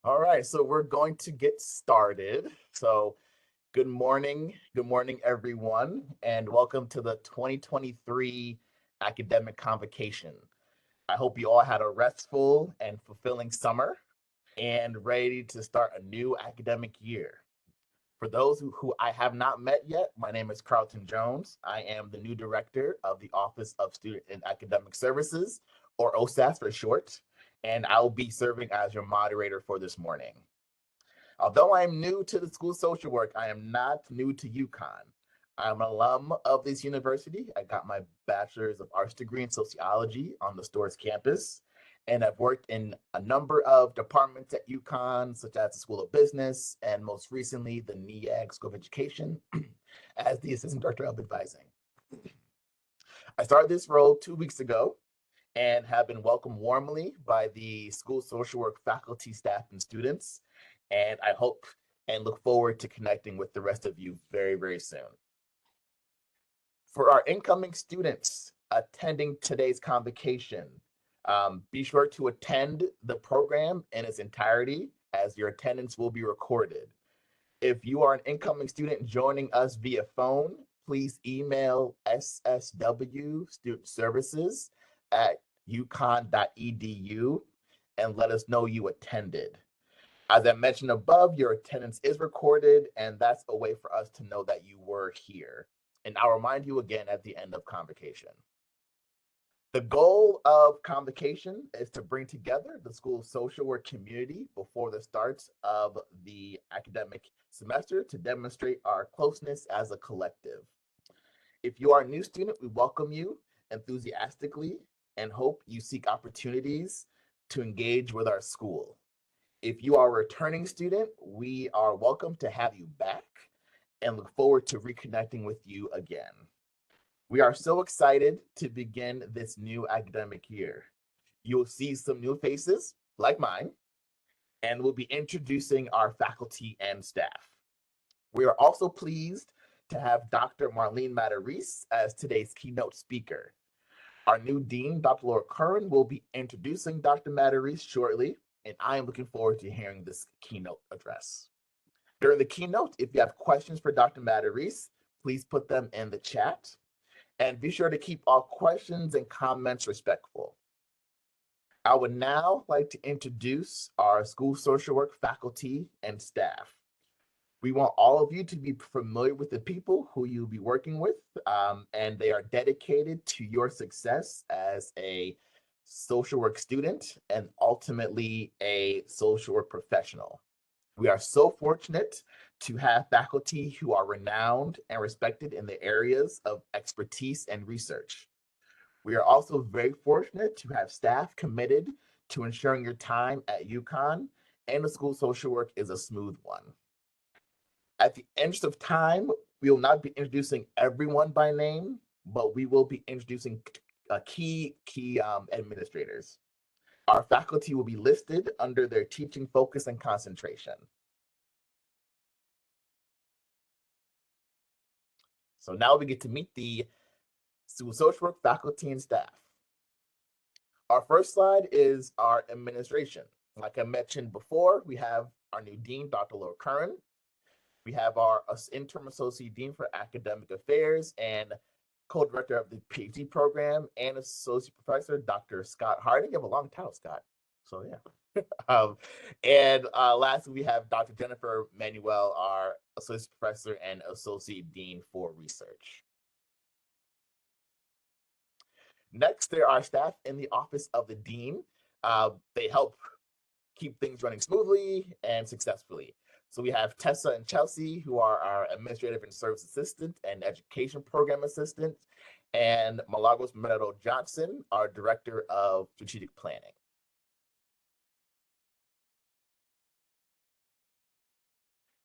All right, so we're going to get started. So, good morning, everyone, and welcome to the 2023 Academic Convocation. I hope you all had a restful and fulfilling summer and ready to start a new academic year. For those who I have not met yet, my name is Carlton Jones. I am the new director of the Office of Student and Academic Services, or OSAS for short, and I will be serving as your moderator for this morning. Although I am new to the school social work, I am not new to UConn. I'm an alum of this university. I got my bachelor's of arts degree in sociology on the Storrs campus, and I've worked in a number of departments at UConn, such as the School of Business, and most recently the NEAG School of Education as the Assistant Director of Advising. I started this role 2 weeks ago and have been welcomed warmly by the school social work faculty, staff, and students. And I hope and look forward to connecting with the rest of you very, very soon. For our incoming students attending today's convocation, be sure to attend the program in its entirety as your attendance will be recorded. If you are an incoming student joining us via phone, please email SSW Student Services at uconn.edu and let us know you attended. As I mentioned above, your attendance is recorded, and that's a way for us to know that you were here. And I'll remind you again at the end of convocation. The goal of convocation is to bring together the school social work community before the start of the academic semester to demonstrate our closeness as a collective. If you are a new student, we welcome you enthusiastically and hope you seek opportunities to engage with our school. If you are a returning student, we are welcome to have you back and look forward to reconnecting with you again. We are so excited to begin this new academic year. You'll see some new faces, like mine, and we'll be introducing our faculty and staff. We are also pleased to have Dr. Marlene Matarese as today's keynote speaker. Our new dean, Dr. Laura Curran, will be introducing Dr. Matarese shortly, and I am looking forward to hearing this keynote address. During the keynote, if you have questions for Dr. Matarese, please put them in the chat. And be sure to keep all questions and comments respectful. I would now like to introduce our school social work faculty and staff. We want all of you to be familiar with the people who you'll be working with, and they are dedicated to your success as a social work student and ultimately a social work professional. We are so fortunate to have faculty who are renowned and respected in the areas of expertise and research. We are also very fortunate to have staff committed to ensuring your time at UConn and the school social work is a smooth one. At the interest of time, we will not be introducing everyone by name, but we will be introducing key administrators. Our faculty will be listed under their teaching focus and concentration. So now we get to meet the school social work faculty and staff. Our first slide is our administration. Like I mentioned before, we have our new dean, Dr. Laura Curran. We have our interim associate dean for academic affairs and co-director of the PhD program and associate professor, Dr. Scott Harding. You have a long title, Scott. So yeah. And lastly, we have Dr. Jennifer Manuel, our associate professor and associate dean for research. Next, there are staff in the office of the dean. They help keep things running smoothly and successfully. So we have Tessa and Chelsea, who are our administrative and service assistant and education program assistant, and Malagos Merado Johnson, our director of strategic planning.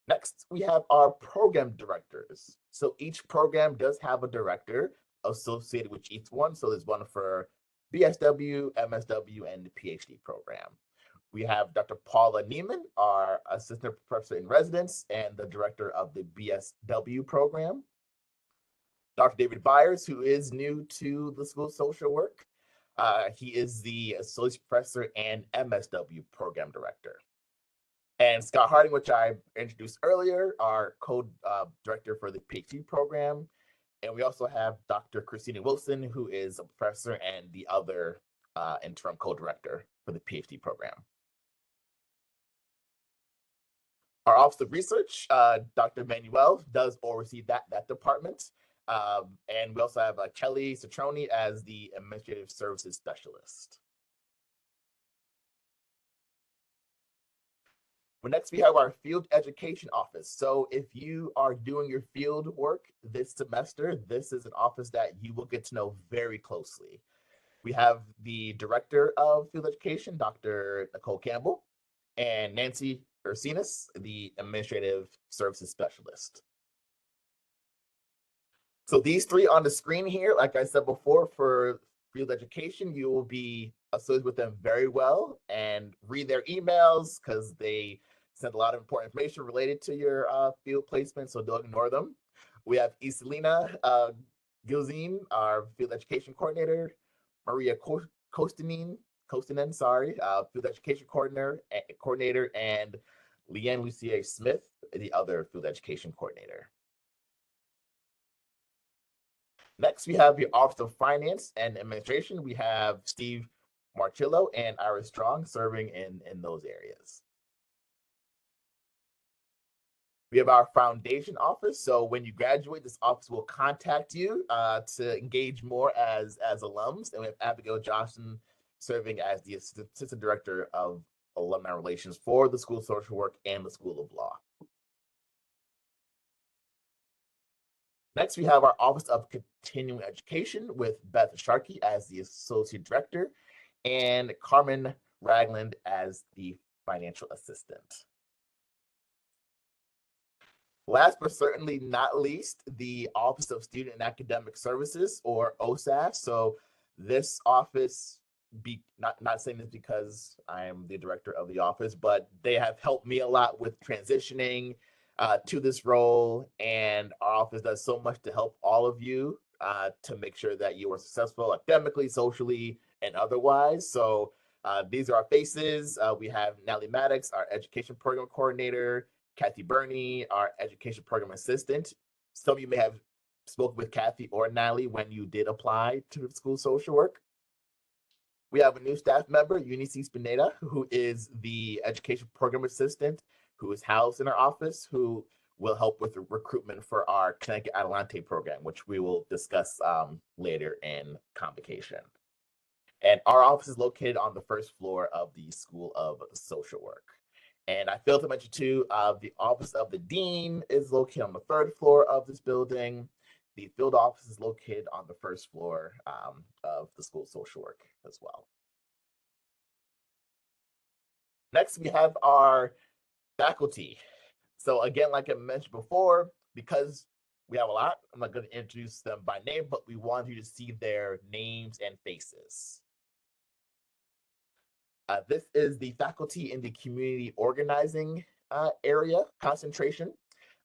Next, we have our program directors. So each program does have a director associated with each one. So there's one for BSW, MSW, and the PhD program. We have Dr. Paula Neiman, our assistant professor in residence and the director of the BSW program. Dr. David Byers, who is new to the School of Social Work. He is the associate professor and MSW program director. And Scott Harding, which I introduced earlier, our co-director for the PhD program. And we also have Dr. Christina Wilson, who is a professor and the other interim co-director for the PhD program. Our Office of Research, Dr. Manuel does oversee that department. And we also have Kelly Citroni as the Administrative Services Specialist. Well, next, we have our Field Education Office. So if you are doing your field work this semester, this is an office that you will get to know very closely. We have the Director of Field Education, Dr. Nicole Campbell, and Nancy Ursinus, the Administrative Services Specialist. So these three on the screen here, like I said before, for field education, you will be associated with them very well and read their emails because they send a lot of important information related to your field placement, so don't ignore them. We have Iselina Gilzine, our field education coordinator, Maria Kostanen, field education coordinator, and Leanne Lucier Smith, the other field education coordinator. Next, we have the Office of Finance and Administration. We have Steve Marchillo and Iris Strong serving in those areas. We have our foundation office. So when you graduate, this office will contact you to engage more as alums. And we have Abigail Johnson serving as the Assistant Director of Alumni Relations for the School of Social Work and the School of Law. Next, we have our Office of Continuing Education with Beth Sharkey as the Associate Director and Carmen Ragland as the Financial Assistant. Last but certainly not least, the Office of Student and Academic Services, or OSAF. So this office, not saying this because I am the director of the office, but they have helped me a lot with transitioning to this role, and our office does so much to help all of you to make sure that you are successful academically, socially, and otherwise. So these are our faces. We have Natalie Maddox, our Education Program Coordinator, Kathy Burney, our Education Program Assistant. Some of you may have spoken with Kathy or Natalie when you did apply to school social work. We have a new staff member, Eunice Spinetta, who is the Education Program Assistant, who is housed in our office, who will help with the recruitment for our Connecticut Adelante program, which we will discuss later in Convocation. And our office is located on the first floor of the School of Social Work. And I failed to mention too, the Office of the Dean is located on the third floor of this building. The field office is located on the first floor of the School of Social Work as well. Next, we have our faculty. So again, like I mentioned before, because we have a lot, I'm not going to introduce them by name, but we want you to see their names and faces. This is the faculty in the community organizing area concentration.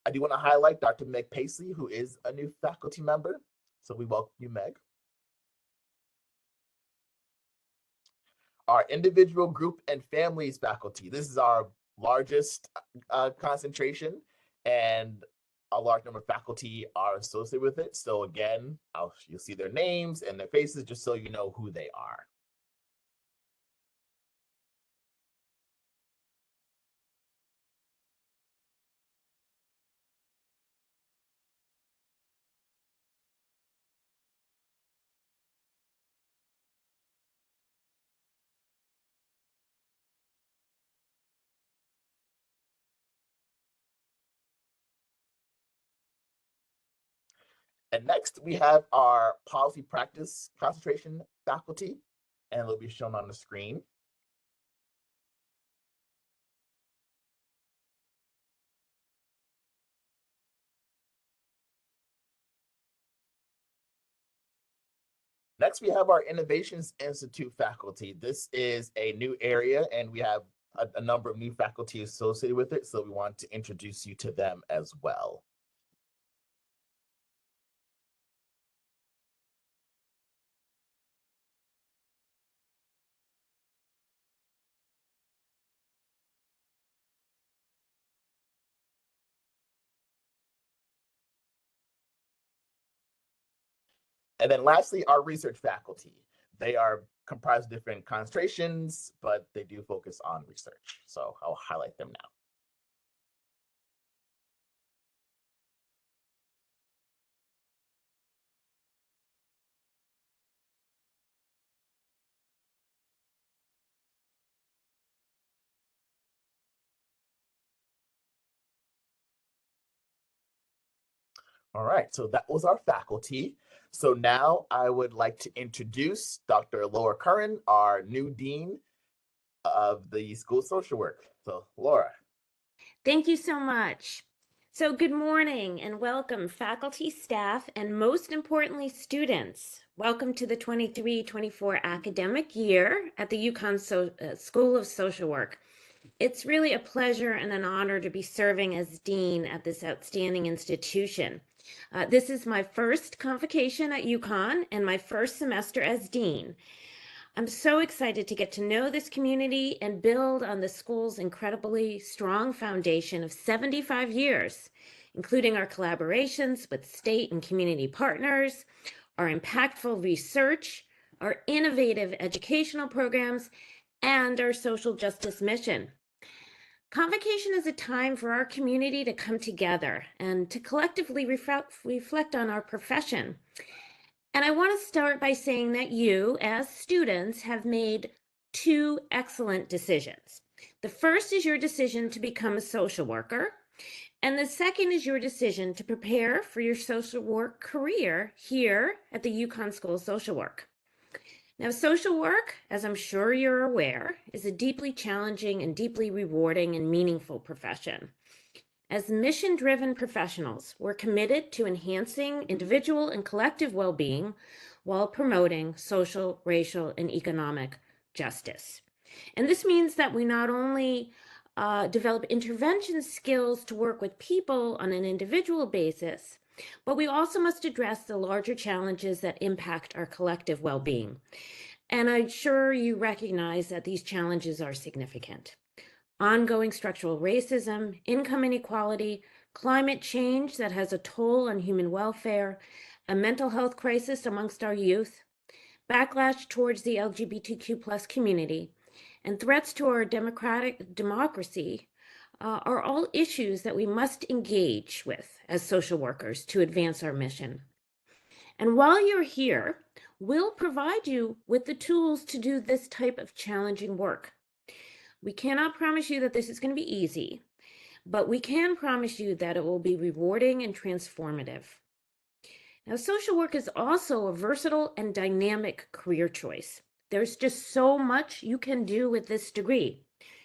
I do want to highlight Dr. Meg Paisley, who is a new faculty member. So we welcome you, Meg. Our individual, group, and families faculty. This is our largest concentration, and a large number of faculty are associated with it. So again, you'll see their names and their faces just so you know who they are. And next, we have our policy practice concentration faculty, and it'll be shown on the screen. Next, we have our Innovations Institute faculty. This is a new area, and we have a number of new faculty associated with it, so we want to introduce you to them as well. And then lastly, our research faculty. They are comprised of different concentrations, but they do focus on research. So I'll highlight them now. All right, so that was our faculty. So now I would like to introduce Dr. Laura Curran, our new dean of the School of Social Work. So Laura. Thank you so much. So good morning and welcome faculty, staff, and most importantly, students. Welcome to the 23-24 academic year at the UConn School of Social Work. It's really a pleasure and an honor to be serving as dean at this outstanding institution. This is my first convocation at UConn and my first semester as dean. I'm so excited to get to know this community and build on the school's incredibly strong foundation of 75 years, including our collaborations with state and community partners, our impactful research, our innovative educational programs, and our social justice mission. Convocation is a time for our community to come together and to collectively reflect on our profession. And I want to start by saying that you, as students, have made two excellent decisions. The first is your decision to become a social worker, and the second is your decision to prepare for your social work career here at the UConn School of Social Work. Now, social work, as I'm sure you're aware, is a deeply challenging and deeply rewarding and meaningful profession. As mission-driven professionals, we're committed to enhancing individual and collective well-being while promoting social, racial, and economic justice. And this means that we not only develop intervention skills to work with people on an individual basis, but we also must address the larger challenges that impact our collective well-being. And I'm sure you recognize that these challenges are significant. Ongoing structural racism, income inequality, climate change that has a toll on human welfare, a mental health crisis amongst our youth, backlash towards the LGBTQ+ community, and threats to our democracy are all issues that we must engage with as social workers to advance our mission. And while you're here, we'll provide you with the tools to do this type of challenging work. We cannot promise you that this is going to be easy, but we can promise you that it will be rewarding and transformative. Now, social work is also a versatile and dynamic career choice. There's just so much you can do with this degree.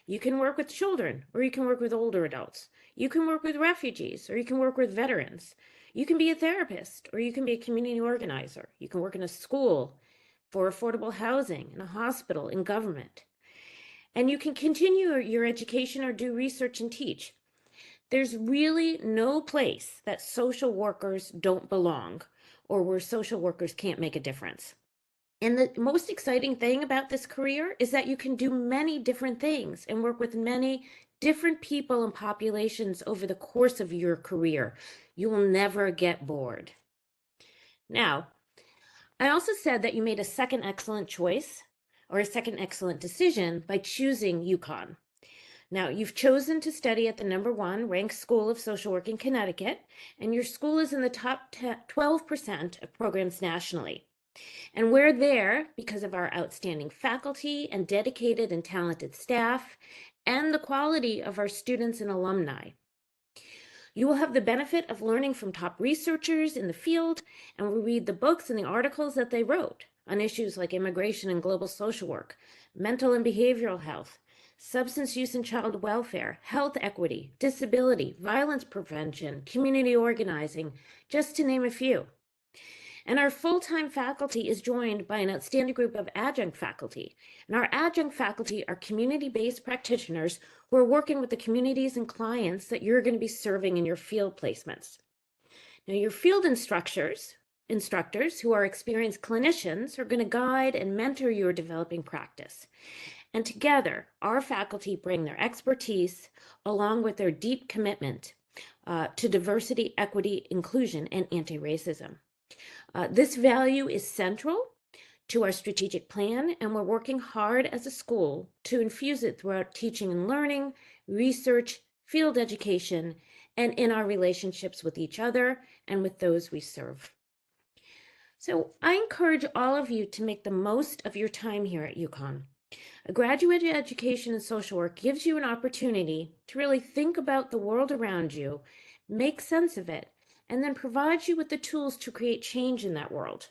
You can work with children, or you can work with older adults. You can work with refugees, or you can work with veterans. You can be a therapist, or you can be a community organizer. You can work in a school, for affordable housing, in a hospital, in government. And you can continue your education or do research and teach. There's really no place that social workers don't belong or where social workers can't make a difference. And the most exciting thing about this career is that you can do many different things and work with many different people and populations over the course of your career. You will never get bored. Now, I also said that you made a second excellent choice or a second excellent decision by choosing UConn. Now, you've chosen to study at the #1 ranked school of social work in Connecticut, and your school is in the top 12% of programs nationally. And we're there because of our outstanding faculty and dedicated and talented staff, and the quality of our students and alumni. You will have the benefit of learning from top researchers in the field, and will read the books and the articles that they wrote on issues like immigration and global social work, mental and behavioral health, substance use and child welfare, health equity, disability, violence prevention, community organizing, just to name a few. And our full-time faculty is joined by an outstanding group of adjunct faculty. And our adjunct faculty are community-based practitioners who are working with the communities and clients that you're going to be serving in your field placements. Now, your field instructors who are experienced clinicians are going to guide and mentor your developing practice. And together, our faculty bring their expertise along with their deep commitment to diversity, equity, inclusion, and anti-racism. This value is central to our strategic plan, and we're working hard as a school to infuse it throughout teaching and learning, research, field education, and in our relationships with each other and with those we serve. So I encourage all of you to make the most of your time here at UConn. A graduate education in social work gives you an opportunity to really think about the world around you, make sense of it, and then provides you with the tools to create change in that world.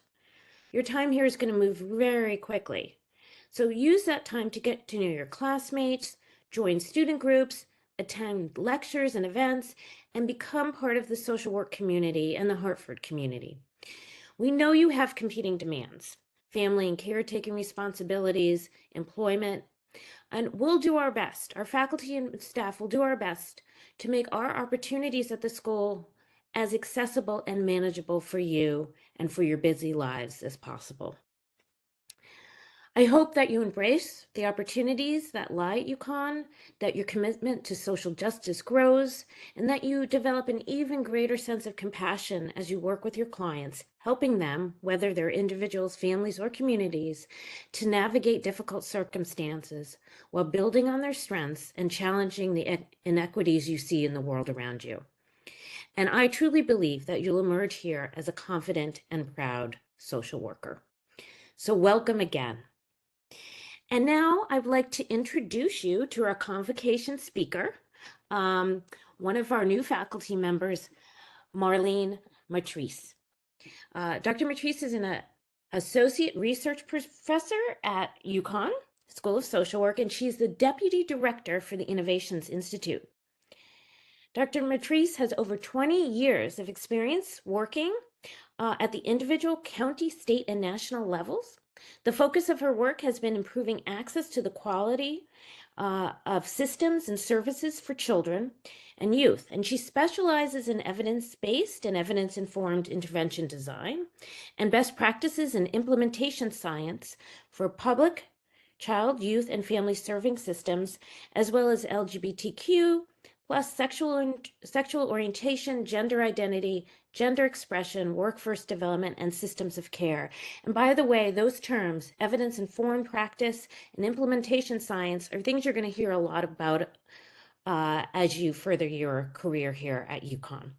Your time here is going to move very quickly. So use that time to get to know your classmates, join student groups, attend lectures and events, and become part of the social work community and the Hartford community. We know you have competing demands, family and caretaking responsibilities, employment, and we'll do our best. Our faculty and staff will do our best to make our opportunities at the school as accessible and manageable for you and for your busy lives as possible. I hope that you embrace the opportunities that lie at UConn, that your commitment to social justice grows, and that you develop an even greater sense of compassion as you work with your clients, helping them, whether they're individuals, families, or communities, to navigate difficult circumstances while building on their strengths and challenging the inequities you see in the world around you. And I truly believe that you'll emerge here as a confident and proud social worker. So welcome again. And now I'd like to introduce you to our convocation speaker, one of our new faculty members, Marlene Matarese. Dr. Matarese is an associate research professor at UConn School of Social Work, and she's the deputy director for the Innovations Institute. Dr. Matarese has over 20 years of experience working at the individual, county, state, and national levels. The focus of her work has been improving access to the quality of systems and services for children and youth. And she specializes in evidence-based and evidence-informed intervention design and best practices in implementation science for public, child, youth, and family serving systems, as well as LGBTQ, plus sexual orientation, gender identity, gender expression, workforce development, and systems of care. And by the way, those terms, evidence-informed practice and implementation science, are things you're going to hear a lot about as you further your career here at UConn.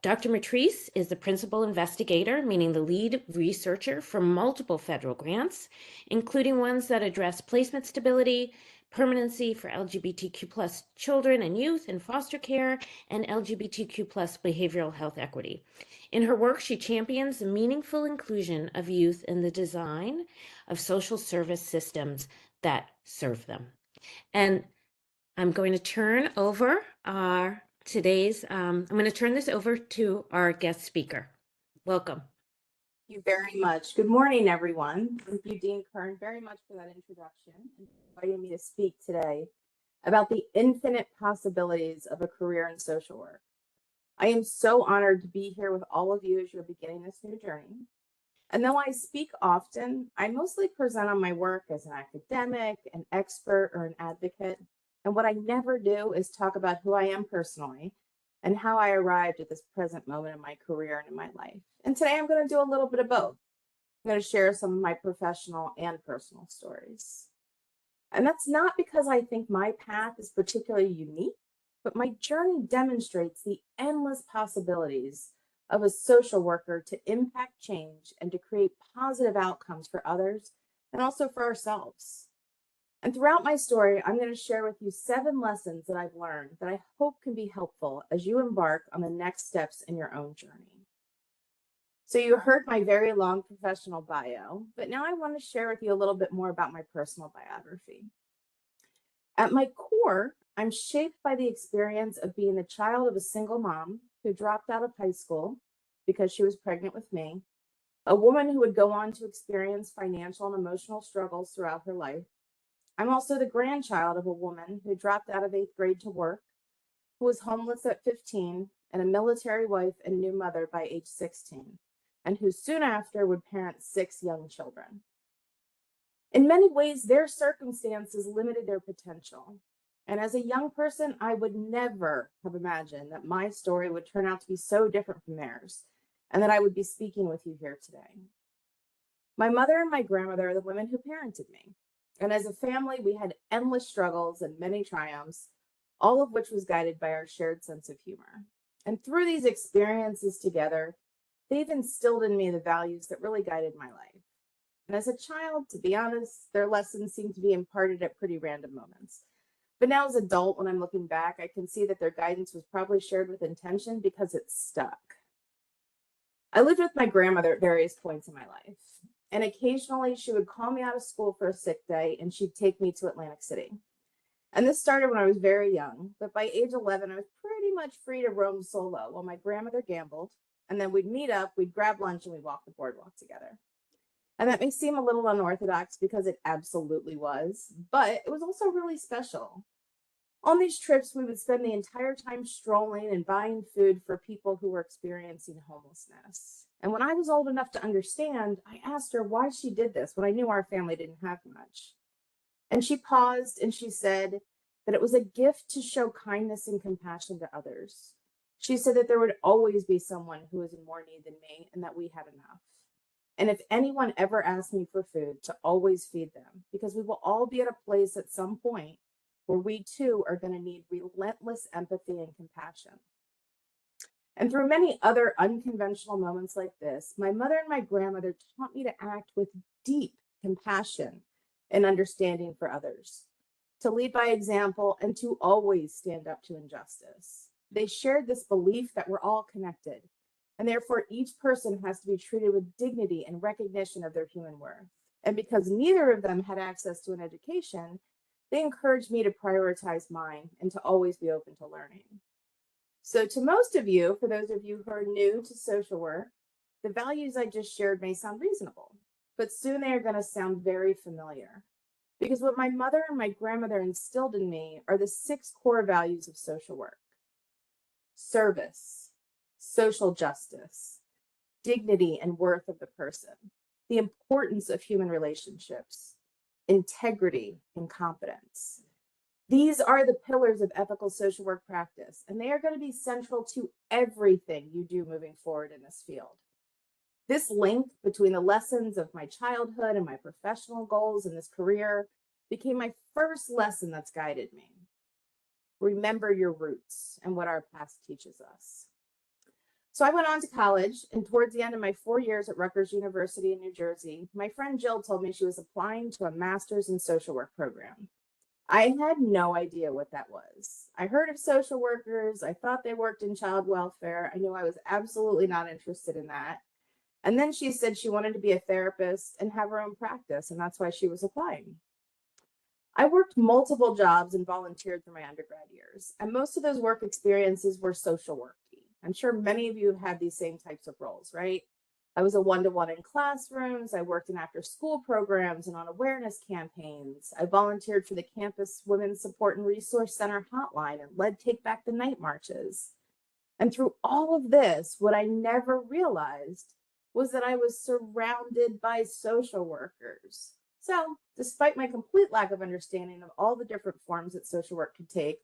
Dr. Matarese is the principal investigator, meaning the lead researcher for multiple federal grants, including ones that address placement stability, permanency for LGBTQ+ children and youth in foster care, and LGBTQ+ behavioral health equity. In her work, she champions the meaningful inclusion of youth in the design of social service systems that serve them. And I'm going to turn over I'm going to turn this over to our guest speaker. Welcome. Thank you very much. Good morning, everyone. Thank you, Dean Kern, very much for that introduction and inviting me to speak today about the infinite possibilities of a career in social work. I am so honored to be here with all of you as you're beginning this new journey. And though I speak often, I mostly present on my work as an academic, an expert, or an advocate. And what I never do is talk about who I am personally and how I arrived at this present moment in my career and in my life. And today I'm going to do a little bit of both. I'm going to share some of my professional and personal stories. And that's not because I think my path is particularly unique, but my journey demonstrates the endless possibilities of a social worker to impact change and to create positive outcomes for others and also for ourselves. And throughout my story, I'm going to share with you 7 lessons that I've learned that I hope can be helpful as you embark on the next steps in your own journey. So you heard my very long professional bio, but now I want to share with you a little bit more about my personal biography. At my core, I'm shaped by the experience of being the child of a single mom who dropped out of high school because she was pregnant with me, a woman who would go on to experience financial and emotional struggles throughout her life. I'm also the grandchild of a woman who dropped out of 8th grade to work, who was homeless at 15, and a military wife and new mother by age 16, and who soon after would parent 6 young children. In many ways, their circumstances limited their potential. And as a young person, I would never have imagined that my story would turn out to be so different from theirs. and that I would be speaking with you here today. My mother and my grandmother are the women who parented me. And as a family, we had endless struggles and many triumphs, all of which was guided by our shared sense of humor. And through these experiences together, they've instilled in me the values that really guided my life. And as a child, to be honest, their lessons seemed to be imparted at pretty random moments. But now as an adult, when I'm looking back, I can see that their guidance was probably shared with intention because it stuck. I lived with my grandmother at various points in my life. And occasionally she would call me out of school for a sick day and she'd take me to Atlantic City. And this started when I was very young, but by age 11, I was pretty much free to roam solo while my grandmother gambled. And then we'd meet up, we'd grab lunch, and we'd walk the boardwalk together. And that may seem a little unorthodox because it absolutely was, but it was also really special. On these trips, we would spend the entire time strolling and buying food for people who were experiencing homelessness. And when I was old enough to understand, I asked her why she did this when I knew our family didn't have much. And she paused and she said that it was a gift to show kindness and compassion to others. She said that there would always be someone who was in more need than me and that we had enough. And if anyone ever asked me for food, to always feed them, because we will all be at a place at some point where we too are going to need relentless empathy and compassion. And through many other unconventional moments like this, my mother and my grandmother taught me to act with deep compassion and understanding for others, to lead by example, and to always stand up to injustice. They shared this belief that we're all connected, and therefore each person has to be treated with dignity and recognition of their human worth. And because neither of them had access to an education, they encouraged me to prioritize mine and to always be open to learning. So to most of you, for those of you who are new to social work, the values I just shared may sound reasonable, but soon they are going to sound very familiar. Because what my mother and my grandmother instilled in me are the 6 core values of social work: service, social justice, dignity and worth of the person, the importance of human relationships, integrity, and competence. These are the pillars of ethical social work practice, and they are going to be central to everything you do moving forward in this field. This link between the lessons of my childhood and my professional goals in this career became my first lesson that's guided me. Remember your roots and what our past teaches us. So I went on to college, and towards the end of my 4 years at Rutgers University in New Jersey, my friend Jill told me she was applying to a master's in social work program. I had no idea what that was. I heard of social workers. I thought they worked in child welfare. I knew I was absolutely not interested in that. And then she said she wanted to be a therapist and have her own practice, and that's why she was applying. I worked multiple jobs and volunteered through my undergrad years, and most of those work experiences were social worky. I'm sure many of you have had these same types of roles, right? I was a one-to-one in classrooms. I worked in after-school programs and on awareness campaigns. I volunteered for the campus Women's Support and Resource Center hotline and led Take Back the Night marches. And through all of this, what I never realized was that I was surrounded by social workers. So, despite my complete lack of understanding of all the different forms that social work could take,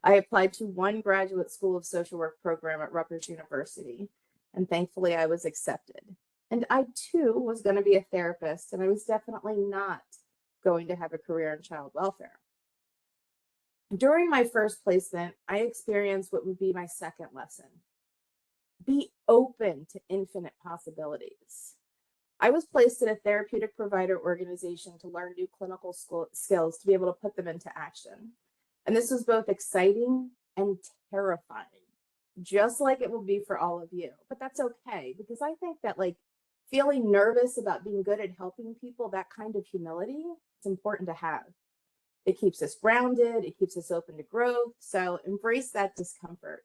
I applied to one graduate school of social work program at Rutgers University, and thankfully I was accepted. And I too was going to be a therapist, and I was definitely not going to have a career in child welfare. During my first placement, I experienced what would be my second lesson: be open to infinite possibilities. I was placed in a therapeutic provider organization to learn new clinical skills to be able to put them into action. And this was both exciting and terrifying, just like it will be for all of you. But that's okay, because I think that feeling nervous about being good at helping people, that kind of humility, it's important to have. It keeps us grounded, it keeps us open to growth. So embrace that discomfort.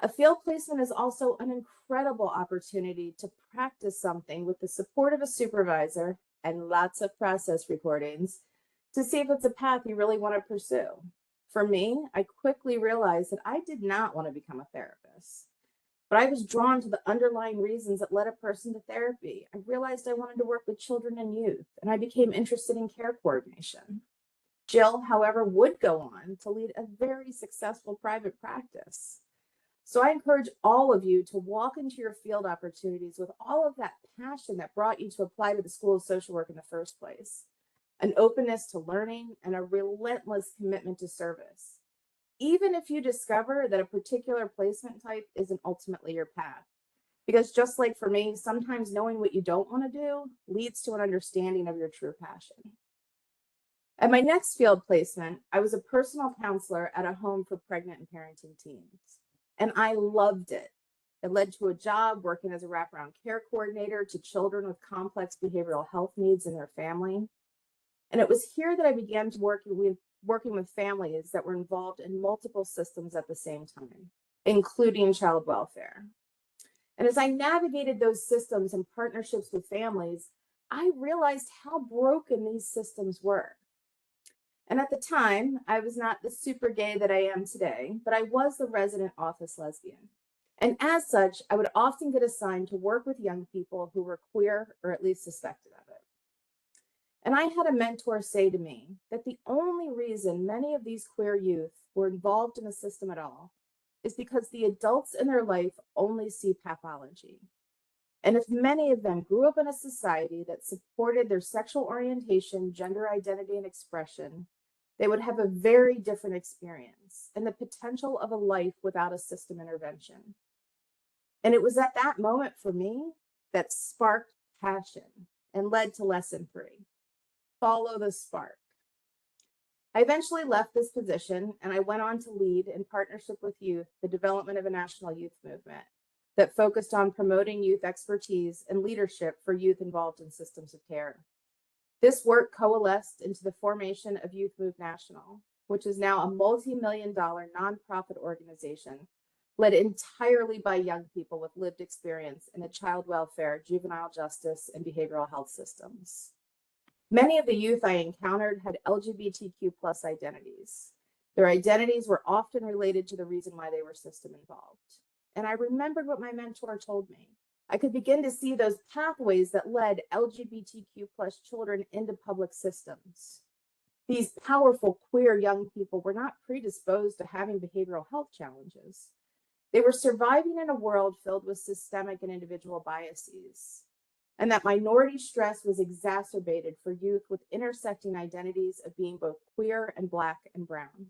A field placement is also an incredible opportunity to practice something with the support of a supervisor and lots of process recordings to see if it's a path you really want to pursue. For me, I quickly realized that I did not want to become a therapist, but I was drawn to the underlying reasons that led a person to therapy. I realized I wanted to work with children and youth, and I became interested in care coordination. Jill, however, would go on to lead a very successful private practice. So I encourage all of you to walk into your field opportunities with all of that passion that brought you to apply to the School of Social Work in the first place, an openness to learning, and a relentless commitment to service, even if you discover that a particular placement type isn't ultimately your path. Because just like for me, sometimes knowing what you don't want to do leads to an understanding of your true passion. At my next field placement, I was a personal counselor at a home for pregnant and parenting teens, and I loved it. It led to a job working as a wraparound care coordinator to children with complex behavioral health needs in their family. And it was here that I began to working with families that were involved in multiple systems at the same time, including child welfare. And as I navigated those systems and partnerships with families, I realized how broken these systems were. And at the time, I was not the super gay that I am today, but I was the resident office lesbian. And as such, I would often get assigned to work with young people who were queer or at least suspected of it. And I had a mentor say to me that the only reason many of these queer youth were involved in the system at all is because the adults in their life only see pathology. And if many of them grew up in a society that supported their sexual orientation, gender identity, and expression, they would have a very different experience and the potential of a life without a system intervention. And it was at that moment for me that sparked passion and led to lesson 3, follow the spark. I eventually left this position and I went on to lead, in partnership with youth, the development of a national youth movement that focused on promoting youth expertise and leadership for youth involved in systems of care. This work coalesced into the formation of Youth Move National, which is now a multi-million-dollar nonprofit organization led entirely by young people with lived experience in the child welfare, juvenile justice, and behavioral health systems. Many of the youth I encountered had LGBTQ+ identities. Their identities were often related to the reason why they were system involved. And I remembered what my mentor told me. I could begin to see those pathways that led LGBTQ+ children into public systems. These powerful queer young people were not predisposed to having behavioral health challenges. They were surviving in a world filled with systemic and individual biases. And that minority stress was exacerbated for youth with intersecting identities of being both queer and Black and brown.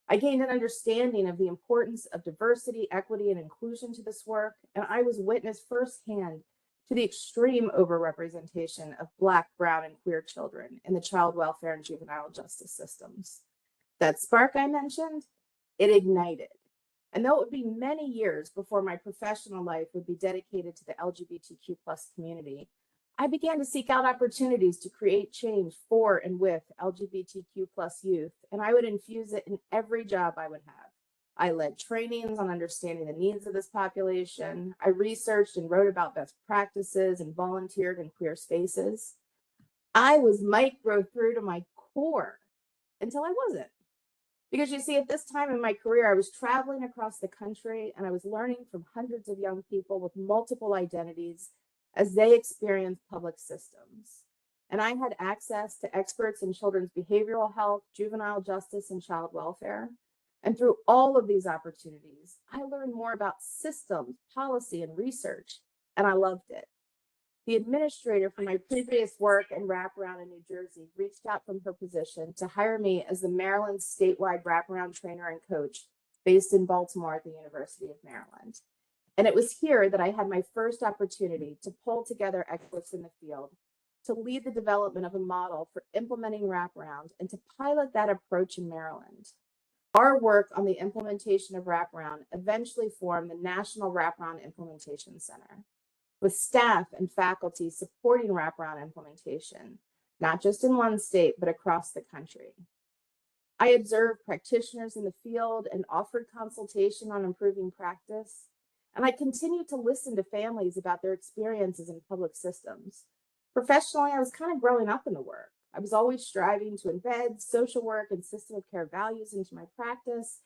I gained an understanding of the importance of diversity, equity, and inclusion to this work, and I was witness firsthand to the extreme overrepresentation of Black, brown, and queer children in the child welfare and juvenile justice systems. That spark I mentioned, it ignited. And though it would be many years before my professional life would be dedicated to the LGBTQ+ community, I began to seek out opportunities to create change for and with LGBTQ+ youth, and I would infuse it in every job I would have. I led trainings on understanding the needs of this population. I researched and wrote about best practices and volunteered in queer spaces. I was micro through to my core until I wasn't. Because you see, at this time in my career, I was traveling across the country and I was learning from hundreds of young people with multiple identities as they experienced public systems. And I had access to experts in children's behavioral health, juvenile justice, and child welfare. And through all of these opportunities, I learned more about systems, policy, and research, and I loved it. The administrator from my previous work and wraparound in New Jersey reached out from her position to hire me as the Maryland statewide wraparound trainer and coach based in Baltimore at the University of Maryland. And it was here that I had my first opportunity to pull together experts in the field to lead the development of a model for implementing wraparound and to pilot that approach in Maryland. Our work on the implementation of wraparound eventually formed the National Wraparound Implementation Center, with staff and faculty supporting wraparound implementation, not just in one state, but across the country. I observed practitioners in the field and offered consultation on improving practice. And I continued to listen to families about their experiences in public systems. Professionally, I was kind of growing up in the work. I was always striving to embed social work and system of care values into my practice.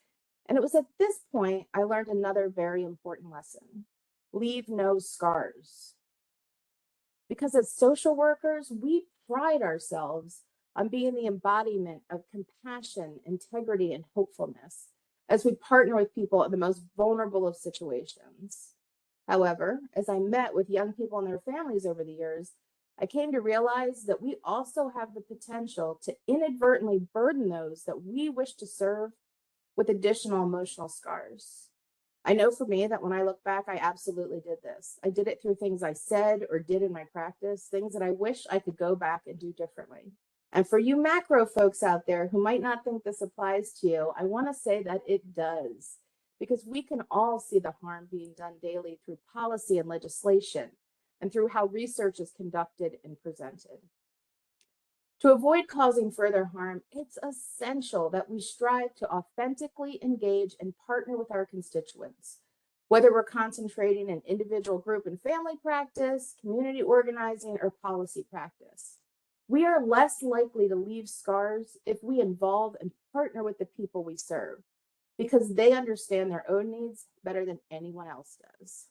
And it was at this point I learned another very important lesson: leave no scars. Because as social workers, we pride ourselves on being the embodiment of compassion, integrity, and hopefulness. as we partner with people in the most vulnerable of situations. However, as I met with young people and their families over the years, I came to realize that we also have the potential to inadvertently burden those that we wish to serve with additional emotional scars. I know for me that when I look back, I absolutely did this. I did it through things I said or did in my practice, things that I wish I could go back and do differently. And for you macro folks out there who might not think this applies to you, I want to say that it does, because we can all see the harm being done daily through policy and legislation and through how research is conducted and presented. To avoid causing further harm, it's essential that we strive to authentically engage and partner with our constituents, whether we're concentrating in individual, group, and family practice, community organizing, or policy practice. We are less likely to leave scars if we involve and partner with the people we serve, because they understand their own needs better than anyone else does.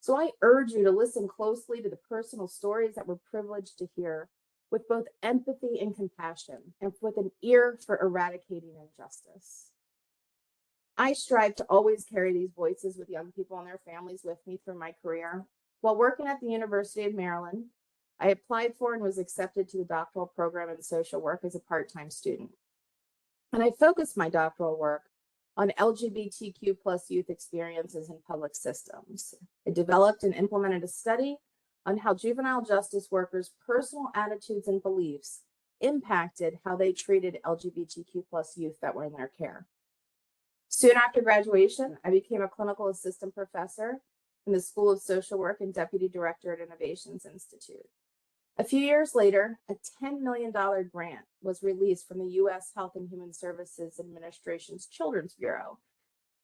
So I urge you to listen closely to the personal stories that we're privileged to hear, with both empathy and compassion, and with an ear for eradicating injustice. I strive to always carry these voices with young people and their families with me through my career. While working at the University of Maryland, I applied for and was accepted to the doctoral program in social work as a part-time student. And I focused my doctoral work on LGBTQ plus youth experiences in public systems. I developed and implemented a study on how juvenile justice workers' personal attitudes and beliefs impacted how they treated LGBTQ plus youth that were in their care. Soon after graduation, I became a clinical assistant professor in the School of Social Work and deputy director at Innovations Institute. A few years later, a $10 million grant was released from the U.S. Health and Human Services Administration's Children's Bureau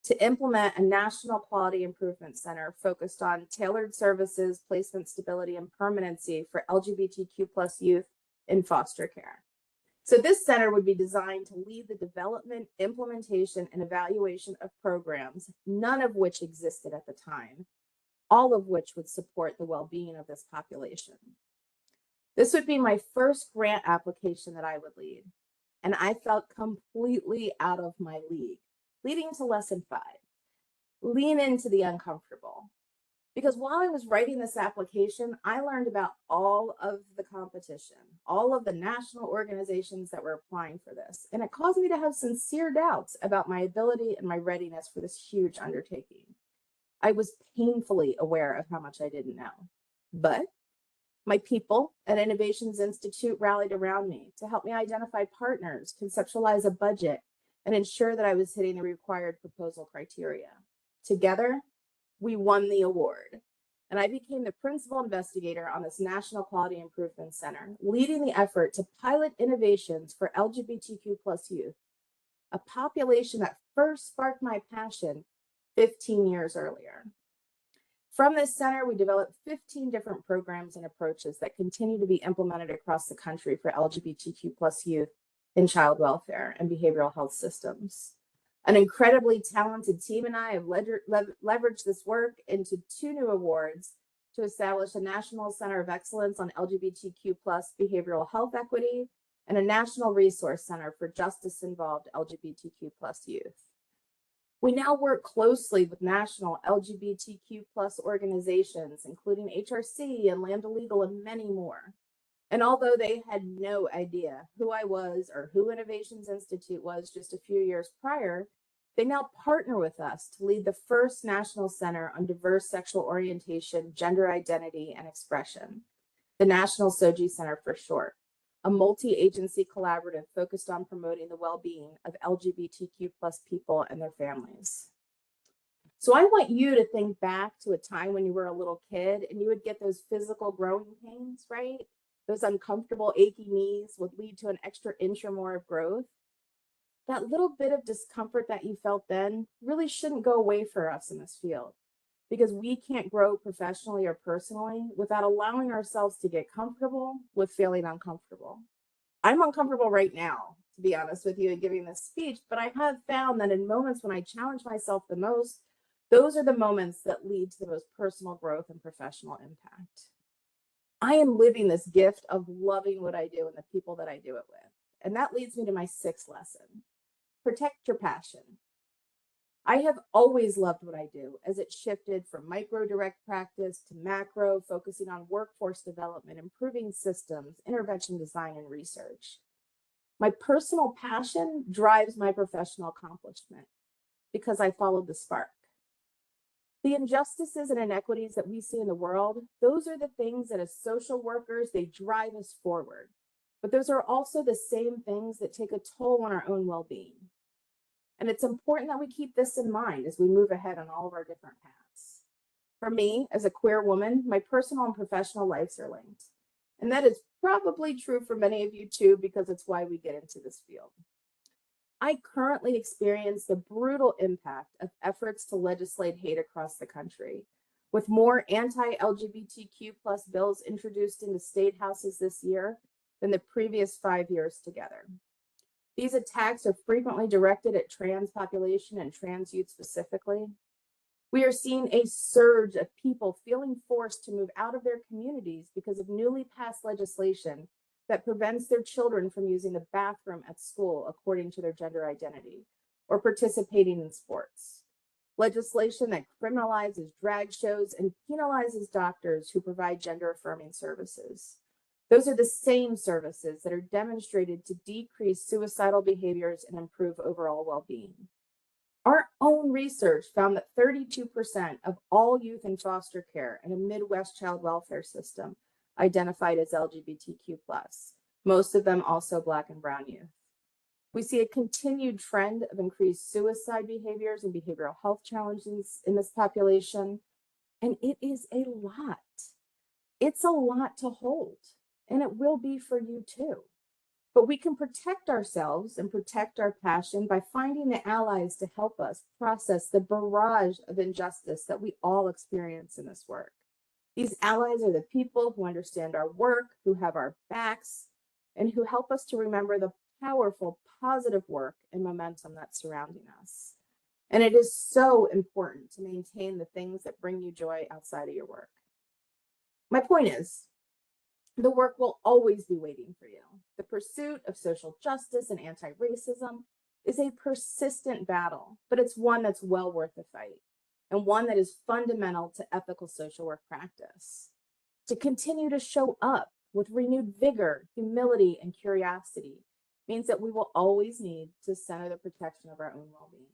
to implement a national quality improvement center focused on tailored services, placement stability, and permanency for LGBTQ plus youth in foster care. So this center would be designed to lead the development, implementation, and evaluation of programs, none of which existed at the time, all of which would support the well-being of this population. This would be my first grant application that I would lead, and I felt completely out of my league. Leading to lesson 5, lean into the uncomfortable. Because while I was writing this application, I learned about all of the competition, all of the national organizations that were applying for this. And it caused me to have sincere doubts about my ability and my readiness for this huge undertaking. I was painfully aware of how much I didn't know. But my people at Innovations Institute rallied around me to help me identify partners, conceptualize a budget, and ensure that I was hitting the required proposal criteria. Together, we won the award, and I became the principal investigator on this National Quality Improvement Center, leading the effort to pilot innovations for LGBTQ plus youth, a population that first sparked my passion 15 years earlier. From this center, we developed 15 different programs and approaches that continue to be implemented across the country for LGBTQ plus youth in child welfare and behavioral health systems. An incredibly talented team and I have leveraged this work into 2 new awards to establish a National Center of Excellence on LGBTQ plus behavioral health equity and a National Resource Center for justice-involved LGBTQ plus youth. We now work closely with national LGBTQ plus organizations, including HRC and Lambda Legal and many more. And although they had no idea who I was or who Innovations Institute was just a few years prior, they now partner with us to lead the first National Center on Diverse Sexual Orientation, Gender Identity, and Expression, the National SOGI Center for short, a multi-agency collaborative focused on promoting the well-being of LGBTQ plus people and their families. So I want you to think back to a time when you were a little kid and you would get those physical growing pains, right? Those uncomfortable, achy knees would lead to an extra inch or more of growth. That little bit of discomfort that you felt then really shouldn't go away for us in this field, because we can't grow professionally or personally without allowing ourselves to get comfortable with feeling uncomfortable. I'm uncomfortable right now, to be honest with you, in giving this speech, but I have found that in moments when I challenge myself the most, those are the moments that lead to the most personal growth and professional impact. I am living this gift of loving what I do and the people that I do it with. And that leads me to my 6th lesson. Protect your passion. I have always loved what I do as it shifted from micro direct practice to macro, focusing on workforce development, improving systems, intervention design, and research. My personal passion drives my professional accomplishment because I followed the spark. The injustices and inequities that we see in the world, those are the things that as social workers, they drive us forward. But those are also the same things that take a toll on our own well-being. And it's important that we keep this in mind as we move ahead on all of our different paths. For me, as a queer woman, my personal and professional lives are linked. And that is probably true for many of you too, because it's why we get into this field. I currently experience the brutal impact of efforts to legislate hate across the country, with more anti-LGBTQ+ bills introduced into state houses this year than the previous 5 years together. These attacks are frequently directed at trans population and trans youth specifically. We are seeing a surge of people feeling forced to move out of their communities because of newly passed legislation that prevents their children from using the bathroom at school according to their gender identity or participating in sports. Legislation that criminalizes drag shows and penalizes doctors who provide gender-affirming services. Those are the same services that are demonstrated to decrease suicidal behaviors and improve overall well-being. Our own research found that 32% of all youth in foster care in a Midwest child welfare system identified as LGBTQ+, most of them also Black and Brown youth. We see a continued trend of increased suicide behaviors and behavioral health challenges in this population, and it is a lot. It's a lot to hold, and it will be for you too. But we can protect ourselves and protect our passion by finding the allies to help us process the barrage of injustice that we all experience in this work. These allies are the people who understand our work, who have our backs, and who help us to remember the powerful, positive work and momentum that's surrounding us. And it is so important to maintain the things that bring you joy outside of your work. My point is, the work will always be waiting for you. The pursuit of social justice and anti-racism is a persistent battle, but it's one that's well worth the fight, and one that is fundamental to ethical social work practice. To continue to show up with renewed vigor, humility, and curiosity means that we will always need to center the protection of our own well-being.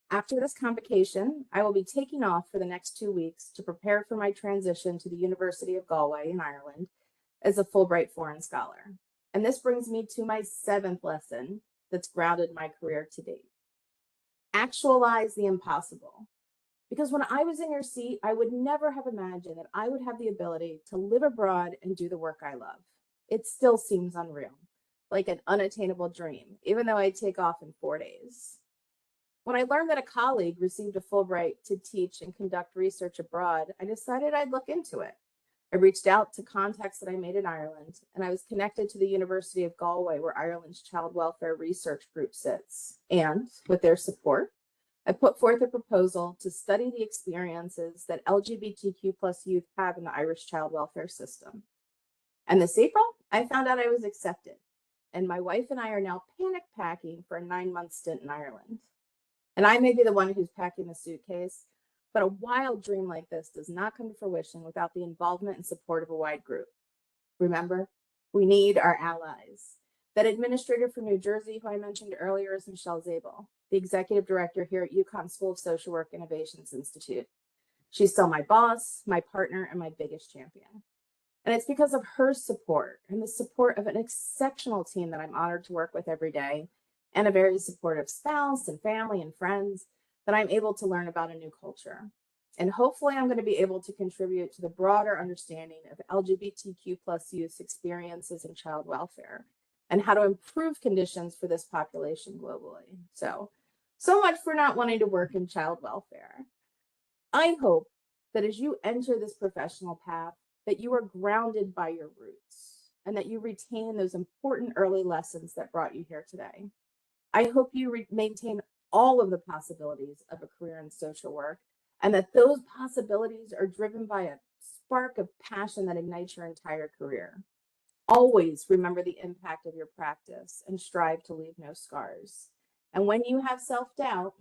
After this convocation, I will be taking off for the next 2 weeks to prepare for my transition to the University of Galway in Ireland as a Fulbright foreign scholar. And this brings me to my 7th lesson that's grounded my career to date. Actualize the impossible. Because when I was in your seat, I would never have imagined that I would have the ability to live abroad and do the work I love. It still seems unreal, like an unattainable dream, even though I take off in 4 days. When I learned that a colleague received a Fulbright to teach and conduct research abroad, I decided I'd look into it. I reached out to contacts that I made in Ireland, and I was connected to the University of Galway, where Ireland's Child Welfare Research Group sits. And with their support, I put forth a proposal to study the experiences that LGBTQ+ youth have in the Irish child welfare system. And this April, I found out I was accepted, and my wife and I are now panic packing for a 9-month stint in Ireland. And I may be the one who's packing the suitcase, but a wild dream like this does not come to fruition without the involvement and support of a wide group. Remember, we need our allies. That administrator from New Jersey who I mentioned earlier is Michelle Zabel, the executive director here at UConn School of Social Work Innovations Institute. She's still my boss, my partner, and my biggest champion. And it's because of her support and the support of an exceptional team that I'm honored to work with every day, and a very supportive spouse and family and friends, that I'm able to learn about a new culture. And hopefully I'm going to be able to contribute to the broader understanding of LGBTQ+ youth experiences in child welfare and how to improve conditions for this population globally. So much for not wanting to work in child welfare. I hope that as you enter this professional path, that you are grounded by your roots and that you retain those important early lessons that brought you here today. I hope you maintain all of the possibilities of a career in social work, and that those possibilities are driven by a spark of passion that ignites your entire career. Always remember the impact of your practice and strive to leave no scars. And when you have self-doubt,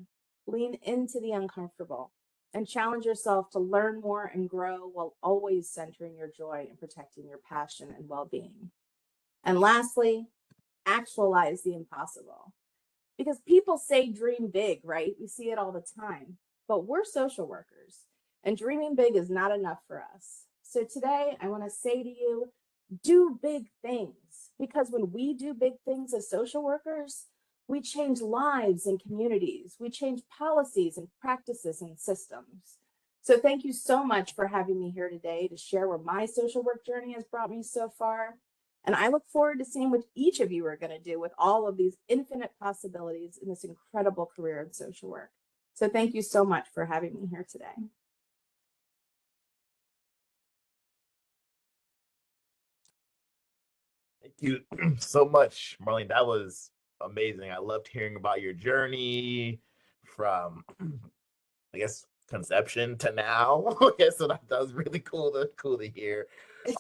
lean into the uncomfortable and challenge yourself to learn more and grow while always centering your joy and protecting your passion and well-being. And lastly, actualize the impossible. Because people say dream big, right? We see it all the time, but we're social workers and dreaming big is not enough for us. So today I want to say to you, do big things, because when we do big things as social workers, we change lives and communities. We change policies and practices and systems. So thank you so much for having me here today to share where my social work journey has brought me so far. And I look forward to seeing what each of you are going to do with all of these infinite possibilities in this incredible career in social work. So thank you so much for having me here today. Thank you so much, Marlene. That was amazing. I loved hearing about your journey from, I guess, conception to now. Yes, so that was really cool to hear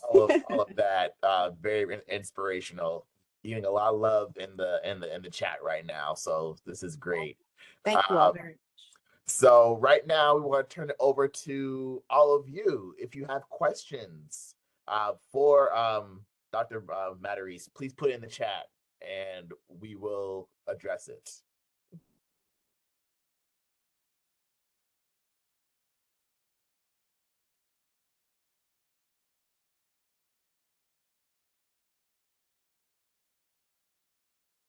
all of that. Very inspirational. Getting a lot of love in the chat right now. So this is great. Thank you all very much. So right now we want to turn it over to all of you. If you have questions for Dr. Matarese, please put it in the chat and we will address it.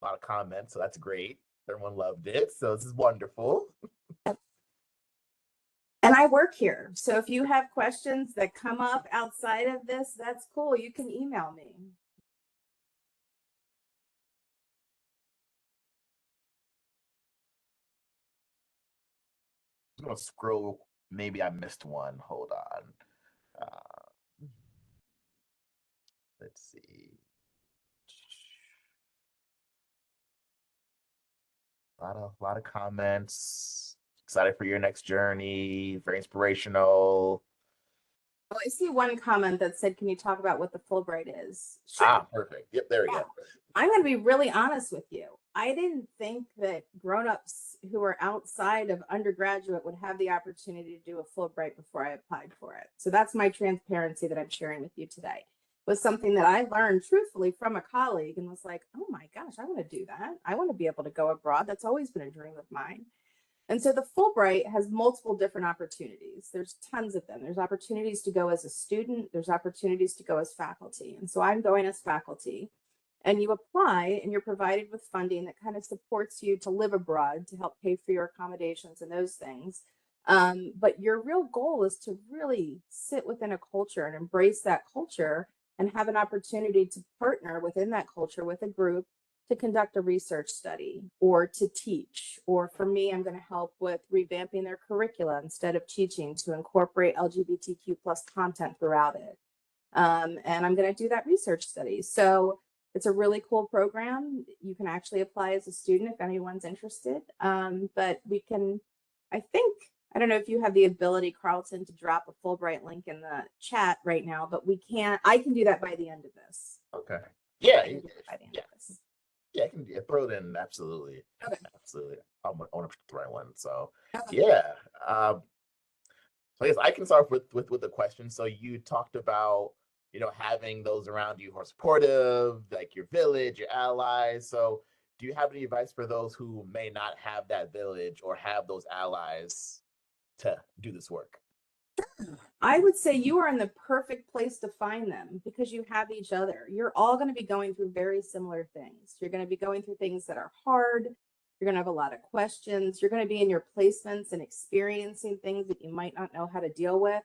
A lot of comments, so that's great. Everyone loved it, so this is wonderful. And I work here, so if you have questions that come up outside of this, that's cool. You can email me. I'm gonna scroll. Maybe I missed one. Hold on. Let's see. A lot of comments. Excited for your next journey. Very inspirational. Well, I see one comment that said, can you talk about what the Fulbright is? Sure. Ah, perfect. Yep, there we go. I'm going to be really honest with you. I didn't think that grownups who are outside of undergraduate would have the opportunity to do a Fulbright before I applied for it. So that's my transparency that I'm sharing with you today. Was something that I learned truthfully from a colleague and was like, oh my gosh, I want to do that. I want to be able to go abroad. That's always been a dream of mine. And so the Fulbright has multiple different opportunities. There's tons of them. There's opportunities to go as a student. There's opportunities to go as faculty. And so I'm going as faculty. And you apply and you're provided with funding that kind of supports you to live abroad, to help pay for your accommodations and those things. But your real goal is to really sit within a culture and embrace that culture and have an opportunity to partner within that culture with a group to conduct a research study or to teach. Or for me, I'm going to help with revamping their curricula instead of teaching, to incorporate LGBTQ+ content throughout it. And I'm going to do that research study. So it's a really cool program. You can actually apply as a student if anyone's interested. But we can, I don't know if you have the ability, Carlton, to drop a Fulbright link in the chat right now, but I can do that by the end of this. Okay. Yeah. By the end of this. Yeah, I can throw it in. Absolutely. Okay. Absolutely. I want to pick the right one. So Okay. yeah. So I guess I can start with the question. So you talked about, having those around you who are supportive, like your village, your allies. So do you have any advice for those who may not have that village or have those allies to do this work? I would say you are in the perfect place to find them because you have each other. You're all going to be going through very similar things. You're going to be going through things that are hard. You're going to have a lot of questions. You're going to be in your placements and experiencing things that you might not know how to deal with.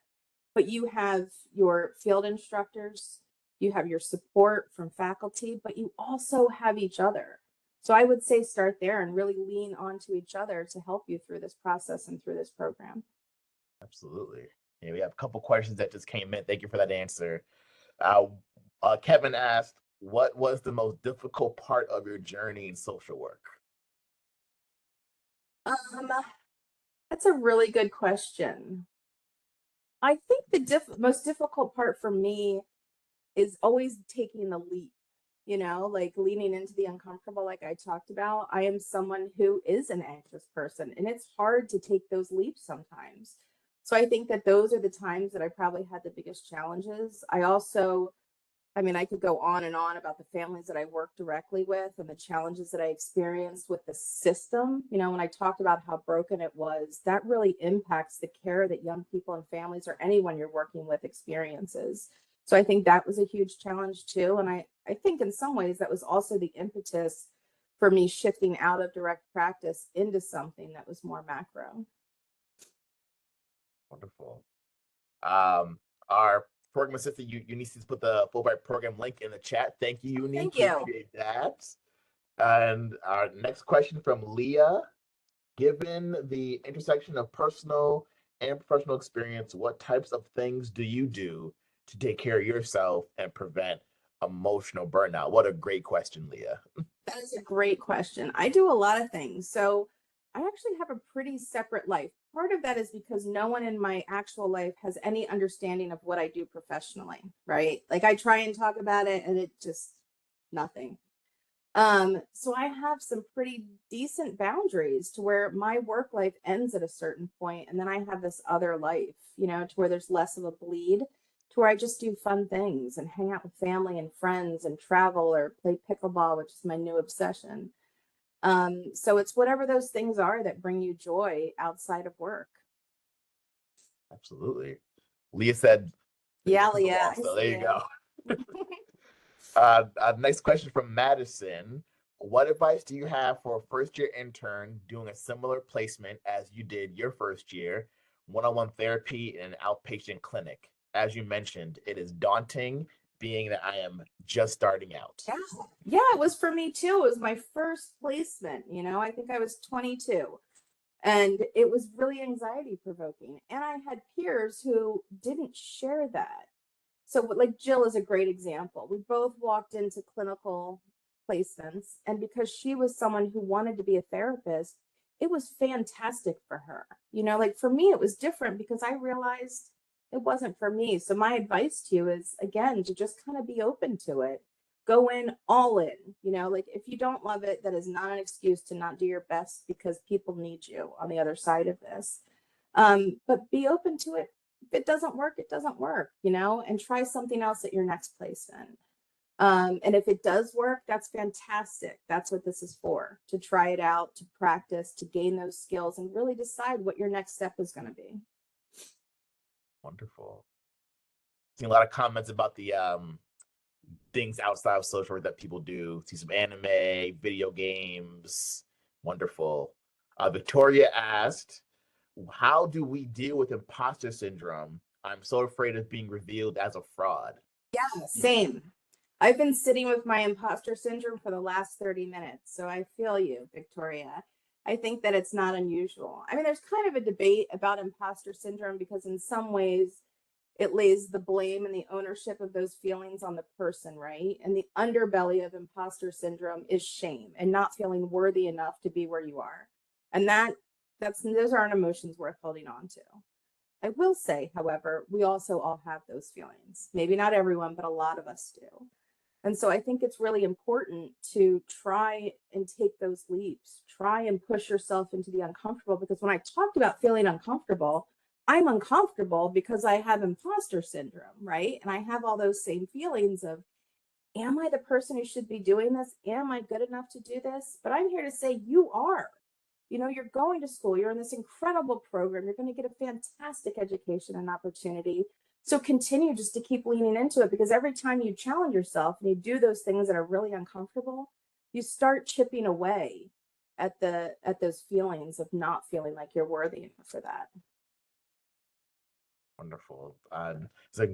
But you have your field instructors, you have your support from faculty, but you also have each other. So I would say start there and really lean onto each other to help you through this process and through this program. Absolutely. Yeah, we have a couple questions that just came in. Thank you for that answer. Kevin asked, what was the most difficult part of your journey in social work? That's a really good question. I think the most difficult part for me is always taking the leap. like leaning into the uncomfortable, like I talked about. I am someone who is an anxious person, and it's hard to take those leaps sometimes. So I think that those are the times that I probably had the biggest challenges. I could go on and on about the families that I work directly with and the challenges that I experienced with the system. When I talked about how broken it was, that really impacts the care that young people and families or anyone you're working with experiences. So I think that was a huge challenge too. And I think in some ways that was also the impetus for me shifting out of direct practice into something that was more macro. Wonderful. Our program assistant, Eunice, put the Fulbright program link in the chat. Thank you, Eunice. Thank you. Appreciate that. And our next question from Leah. Given the intersection of personal and professional experience, what types of things do you do to take care of yourself and prevent emotional burnout? What a great question, Leah. That is a great question. I do a lot of things. So I actually have a pretty separate life. Part of that is because no one in my actual life has any understanding of what I do professionally, right? Like I try and talk about it and it just nothing. So I have some pretty decent boundaries to where my work life ends at a certain point, and then I have this other life, to where there's less of a bleed, to where I just do fun things and hang out with family and friends and travel or play pickleball, which is my new obsession. So it's whatever those things are that bring you joy outside of work. Absolutely. Leah said, Yeah, Leah. so there you go. Next question from Madison. What advice do you have for a first-year intern doing a similar placement as you did your first year, one-on-one therapy in an outpatient clinic? As you mentioned, it is daunting being that I am just starting out. Yeah, it was for me too. It was my first placement. I think I was 22. And it was really anxiety provoking. And I had peers who didn't share that. So like Jill is a great example. We both walked into clinical placements, and because she was someone who wanted to be a therapist, it was fantastic for her. Like for me, it was different because I realized it wasn't for me. So my advice to you is, again, to just kind of be open to it. Go in all in, like if you don't love it, that is not an excuse to not do your best, because people need you on the other side of this. But be open to it. If it doesn't work, it doesn't work, and try something else at your next placement. And if it does work, that's fantastic. That's what this is for, to try it out, to practice, to gain those skills, and really decide what your next step is going to be. Wonderful. Seeing a lot of comments about the things outside of social work that people do. See some anime, video games. Wonderful. Victoria asked, how do we deal with imposter syndrome? I'm so afraid of being revealed as a fraud. Yeah, same. I've been sitting with my imposter syndrome for the last 30 minutes. So I feel you, Victoria. I think that it's not unusual. There's kind of a debate about imposter syndrome, because in some ways it lays the blame and the ownership of those feelings on the person, right? And the underbelly of imposter syndrome is shame and not feeling worthy enough to be where you are. And those aren't emotions worth holding on to. I will say, however, we also all have those feelings. Maybe not everyone, but a lot of us do. And so I think it's really important to try and take those leaps, try and push yourself into the uncomfortable, because when I talked about feeling uncomfortable, I'm uncomfortable because I have imposter syndrome, right? And I have all those same feelings of, am I the person who should be doing this? Am I good enough to do this? But I'm here to say you are. You're going to school, you're in this incredible program, you're going to get a fantastic education and opportunity. So continue just to keep leaning into it, because every time you challenge yourself and you do those things that are really uncomfortable, you start chipping away at those feelings of not feeling like you're worthy enough for that. Wonderful. There's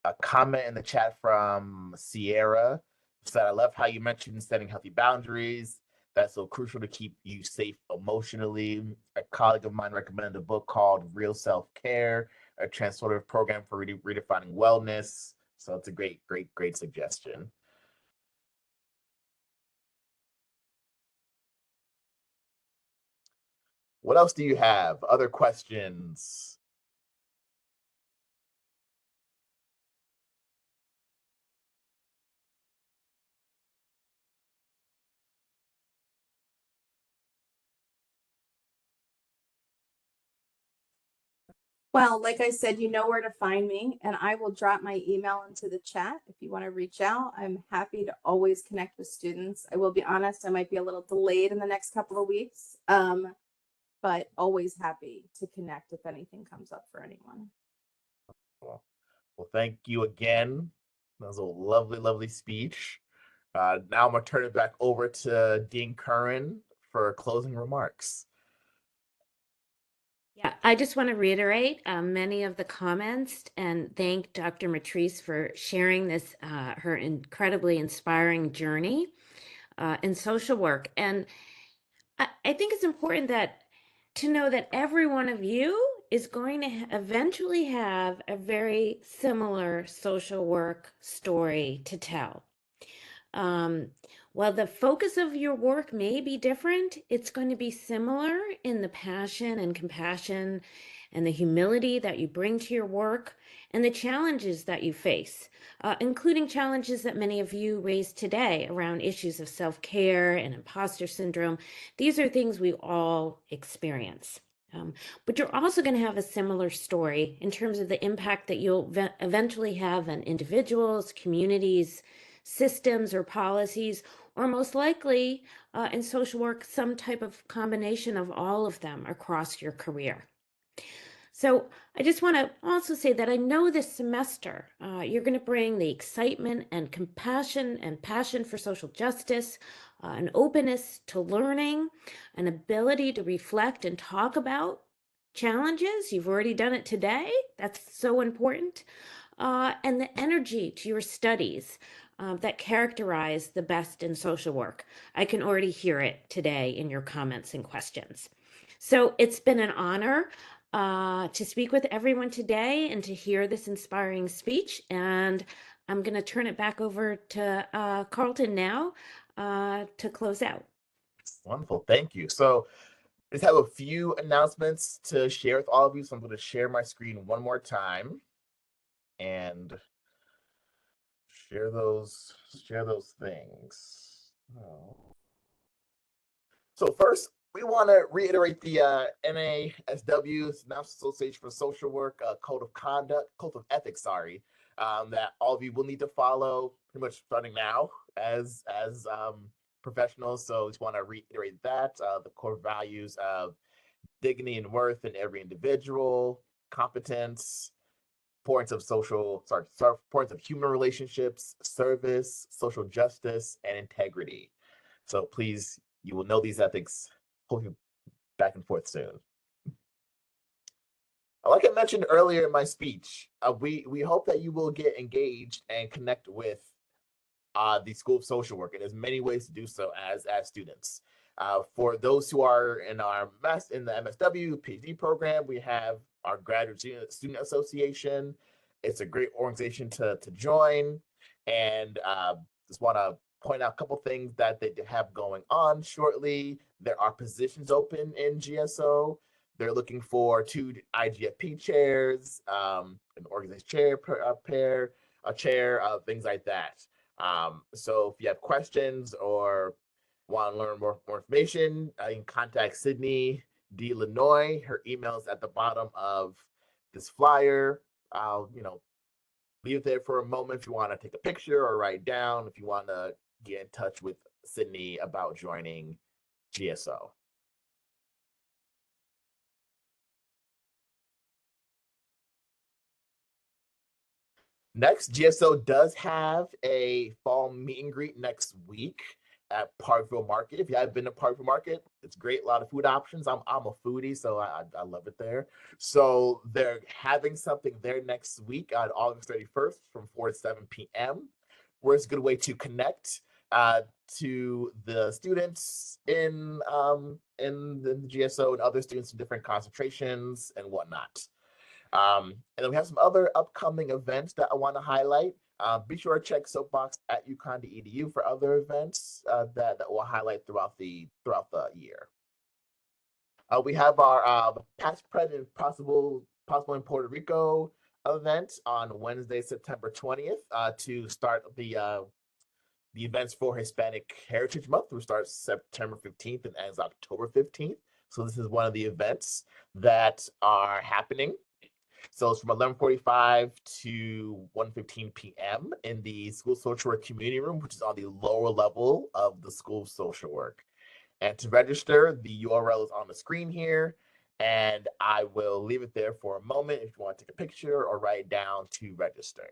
a comment in the chat from Sierra said, I love how you mentioned setting healthy boundaries. That's so crucial to keep you safe emotionally. A colleague of mine recommended a book called Real Self-Care, a transformative program for redefining wellness. So it's a great suggestion. What else do you have? Other questions? Well, like I said, you know where to find me, and I will drop my email into the chat if you want to reach out. I'm happy to always connect with students. I will be honest, I might be a little delayed in the next couple of weeks, but always happy to connect if anything comes up for anyone. Well, thank you again. That was a lovely, lovely speech. Now I'm going to turn it back over to Dean Curran for closing remarks. Yeah, I just want to reiterate many of the comments and thank Dr. Matarese for sharing this, her incredibly inspiring journey in social work. And I think it's important to know that every one of you is going to eventually have a very similar social work story to tell. While the focus of your work may be different, it's going to be similar in the passion and compassion and the humility that you bring to your work and the challenges that you face, including challenges that many of you raised today around issues of self-care and imposter syndrome. These are things we all experience. But you're also going to have a similar story in terms of the impact that you'll eventually have on individuals, communities, systems, or policies, or most likely in social work, some type of combination of all of them across your career. So I just want to also say that I know this semester you're going to bring the excitement and compassion and passion for social justice, an openness to learning, an ability to reflect and talk about challenges. You've already done it today. That's so important. And the energy to your studies that characterize the best in social work. I can already hear it today in your comments and questions. So it's been an honor to speak with everyone today and to hear this inspiring speech. And I'm going to turn it back over to Carlton now to close out. Wonderful. Thank you. So I just have a few announcements to share with all of you. So I'm going to share my screen one more time and share those things. Oh. So first, we want to reiterate the NASW, National Association for Social Work, code of ethics, that all of you will need to follow pretty much starting now as professionals. So just want to reiterate that the core values of dignity and worth in every individual, competence, importance of human relationships, service, social justice, and integrity. So please, you will know these ethics. Hopefully back and forth soon. Like I mentioned earlier in my speech, we hope that you will get engaged and connect with the School of Social Work, and there's many ways to do so as students. For those who are in the MSW PhD program, we have our Graduate Student Association. It's a great organization to join, and just want to point out a couple things that they have going on shortly. There are positions open in GSO. They're looking for 2 IGFP chairs, an organization chair, a chair, things like that. So if you have questions or want to learn more information, you can contact Sydney D. Lenoy. Her email is at the bottom of this flyer. I'll, leave it there for a moment if you want to take a picture or write down if you want to get in touch with Sydney about joining GSO. Next, GSO does have a fall meet and greet next week at Parkville Market. If you haven't been to Parkville Market, it's great. A lot of food options. I'm a foodie, so I love it there. So they're having something there next week on August 31st from 4 to 7 p.m. where it's a good way to connect to the students in the GSO and other students in different concentrations and whatnot. And then we have some other upcoming events that I want to highlight. Be sure to check Soapbox at UConn.edu for other events that we'll highlight throughout the year. We have our past, present, possible in Puerto Rico event on Wednesday, September 20th to start the events for Hispanic Heritage Month, which starts September 15th and ends October 15th. So this is one of the events that are happening. So it's from 11:45 to 1:15 p.m. in the school social work community room, which is on the lower level of the school of social work. And to register, the URL is on the screen here, and I will leave it there for a moment if you want to take a picture or write it down to register.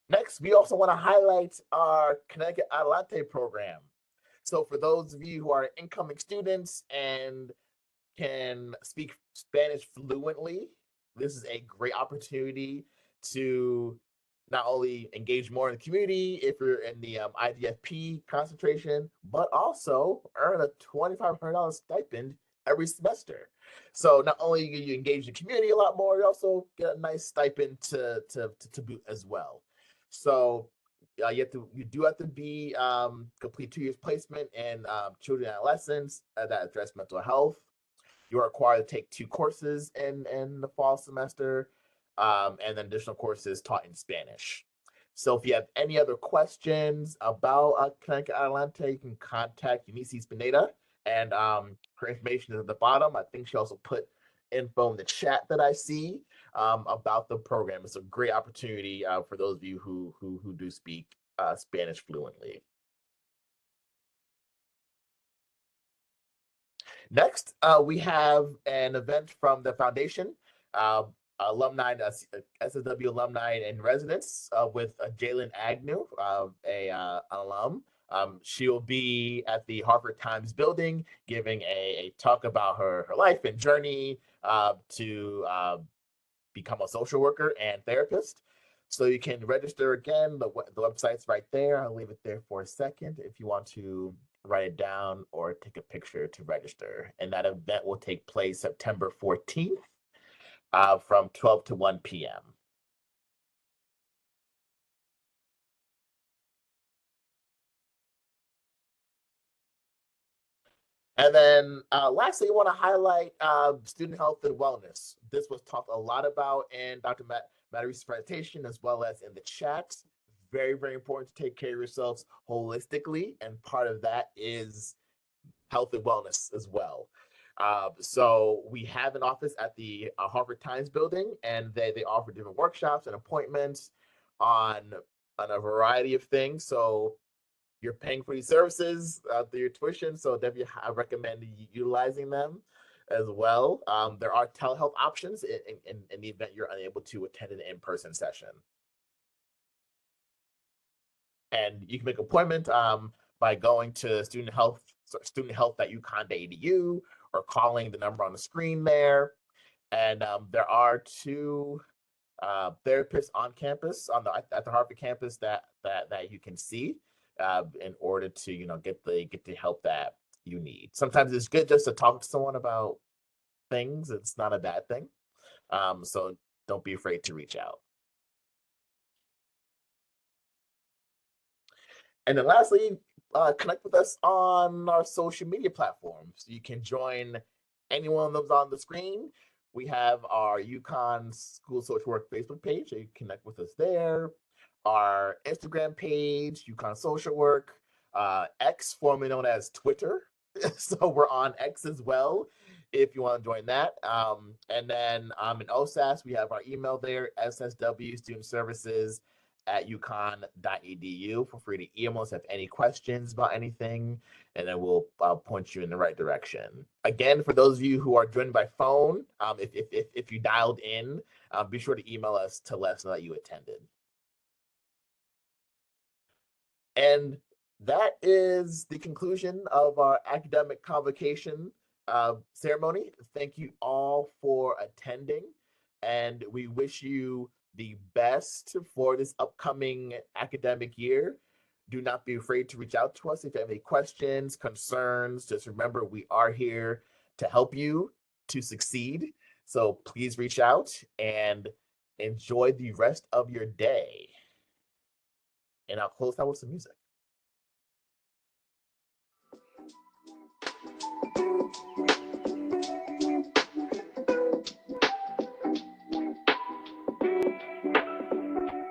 Next, we also want to highlight our Connecticut Adelante program. So for those of you who are incoming students and can speak Spanish fluently, this is a great opportunity to not only engage more in the community if you're in the IDFP concentration, but also earn a $2,500 stipend every semester. So not only do you engage the community a lot more, you also get a nice stipend to boot as well. So you do have to be complete 2 years placement in children and adolescents that address mental health. You're required to take 2 courses in the fall semester, and then additional courses taught in Spanish. So if you have any other questions about Connecticut Adelante, you can contact Eunice Spinetta, and her information is at the bottom. I think she also put info in the chat that I see about the program. It's a great opportunity for those of you who do speak Spanish fluently. Next, we have an event from the foundation, alumni, SSW alumni in residence with Jalen Agnew, an alum. She will be at the Harvard Times building giving a talk about her life and journey to become a social worker and therapist. So you can register again. The website's right there. I'll leave it there for a second if you want to write it down or take a picture to register. And that event will take place September 14th from 12 to 1 p.m. And then lastly, I want to highlight student health and wellness. This was talked a lot about in Dr. Matarese's presentation as well as in the chat. Very, very important to take care of yourselves holistically. And part of that is health and wellness as well. So we have an office at the Harvard Times building, and they offer different workshops and appointments on a variety of things. So you're paying for these services through your tuition, so definitely I recommend utilizing them as well. There are telehealth options in the event you're unable to attend an in-person session. And you can make an appointment by going to studenthealth.uconn.edu or calling the number on the screen there. And there are 2 therapists on campus at the Harvard campus that you can see in order to get the help that you need. Sometimes it's good just to talk to someone about things. It's not a bad thing. So don't be afraid to reach out. And then lastly, connect with us on our social media platforms. You can join any one of those on the screen. We have our UConn School Social Work Facebook page, so you can connect with us there. Our Instagram page, UConn Social Work, X, formerly known as Twitter. So we're on X as well, if you want to join that. And then in OSAS, we have our email there, SSW Student Services at uconn.edu. Feel free to email us if any questions about anything, and then we'll point you in the right direction. Again, for those of you who are joined by phone, if you dialed in, be sure to email us to let us know that you attended. And that is the conclusion of our academic convocation ceremony. Thank you all for attending, and we wish you the best for this upcoming academic year. Do not be afraid to reach out to us if you have any questions, concerns. Just remember, we are here to help you to succeed. So please reach out and enjoy the rest of your day. And I'll close out with some music.